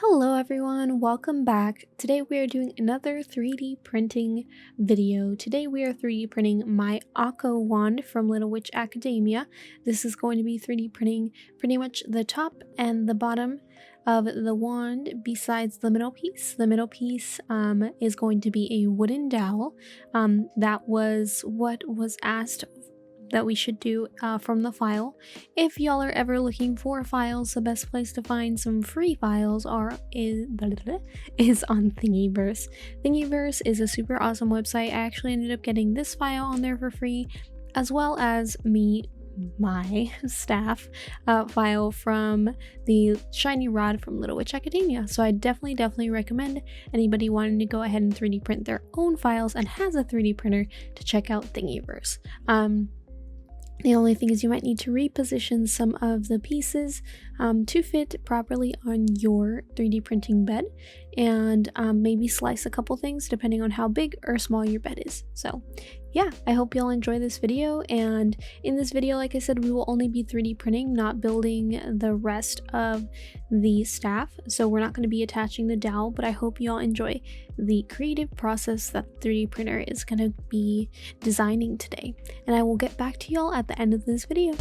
Hello everyone, welcome back. Today we are doing another 3D printing video. Today we are 3D printing my Akko wand from Little Witch Academia. This is going to be 3D printing pretty much the top and the bottom of the wand besides the middle piece. The middle piece is going to be a wooden dowel. That was what was asked that we should do from the file. If y'all are ever looking for files, the best place to find some free files is on Thingiverse. Thingiverse is a super awesome website. I actually ended up getting this file on there for free, as well as my staff file from the shiny rod from Little Witch Academia. So I definitely recommend anybody wanting to go ahead and 3D print their own files and has a 3D printer to check out Thingiverse. The only thing is you might need to reposition some of the pieces to fit properly on your 3D printing bed, and maybe slice a couple things depending on how big or small your bed is. So yeah, I hope y'all enjoy this video, and in this video, like I said, we will only be 3D printing, not building the rest of the staff. So we're not going to be attaching the dowel, but I hope y'all enjoy the creative process that the 3D printer is going to be designing today. And I will get back to y'all at the end of this video.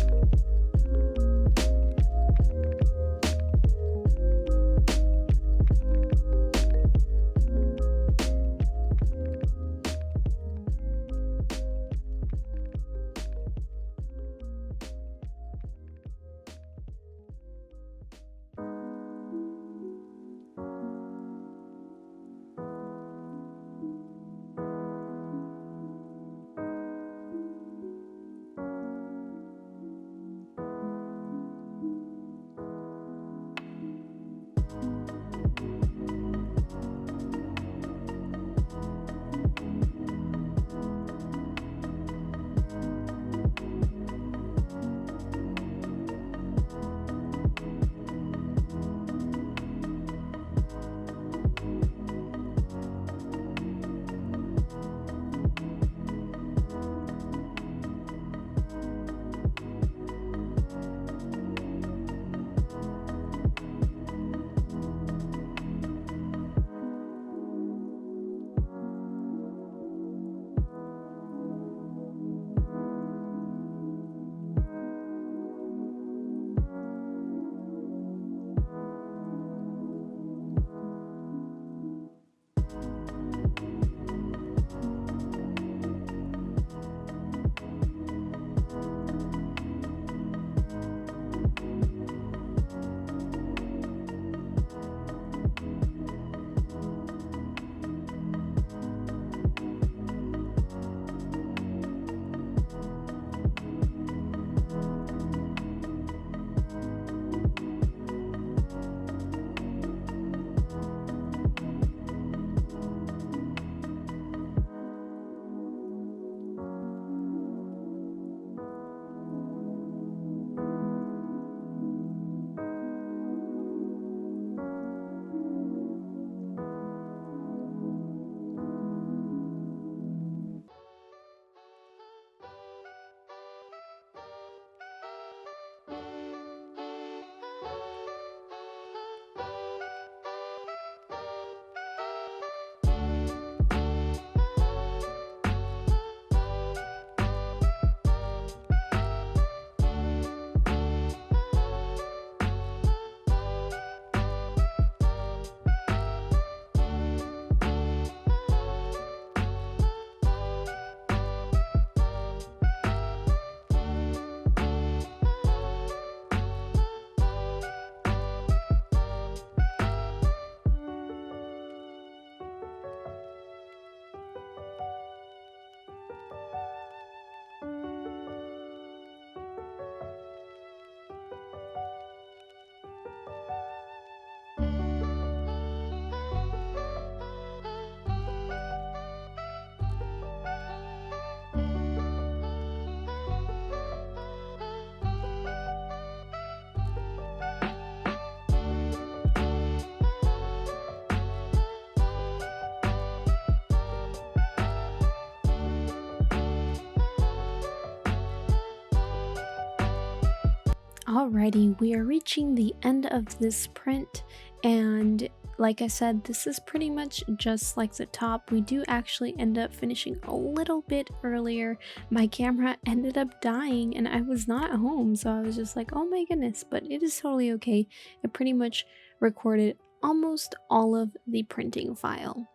Alrighty, we are reaching the end of this print, And like I said, this is pretty much just like the top. We do actually end up finishing a little bit earlier. My camera ended up dying and I was not at home, so I was just like, oh my goodness, but it is totally okay. It pretty much recorded almost all of the printing file.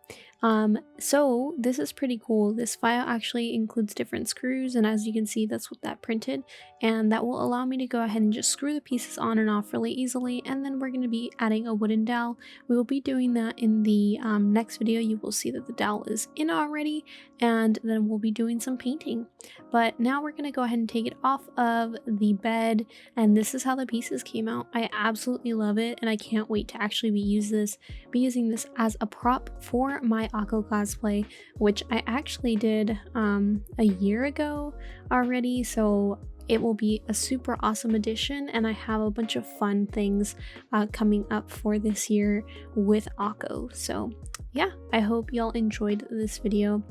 So this is pretty cool. This file actually includes different screws, and as you can see, that's what that printed, and that will allow me to go ahead and just screw the pieces on and off really easily. And then we're going to be adding a wooden dowel. We will be doing that in the next video. You will see that the dowel is in already, and then we'll be doing some painting. But now we're going to go ahead and take it off of the bed, and this is how the pieces came out. I absolutely love it, and I can't wait to actually be using this as a prop for my Akko cosplay, which I actually did a year ago already, so it will be a super awesome addition, and I have a bunch of fun things coming up for this year with Akko. So yeah, I hope y'all enjoyed this video.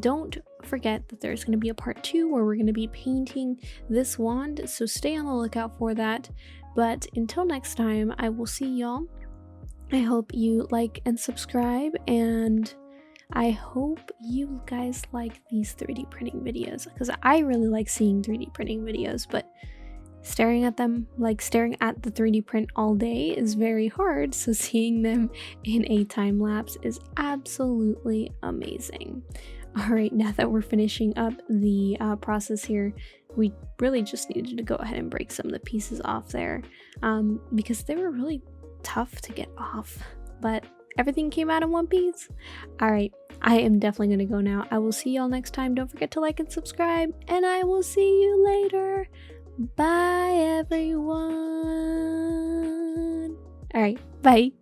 Don't forget that there's going to be a part 2 where we're going to be painting this wand, so stay on the lookout for that. But until next time, I will see y'all. I hope you like and subscribe, and I hope you guys like these 3D printing videos, because I really like seeing 3D printing videos, but staring at them, like staring at the 3D print all day, is very hard, so seeing them in a time lapse is absolutely amazing. Alright, now that we're finishing up the process here, we really just needed to go ahead and break some of the pieces off there, because they were really tough to get off, but everything came out in one piece. Alright, I am definitely gonna go now. I will see y'all next time. Don't forget to like and subscribe, and I will see you later. Bye everyone. Alright, bye.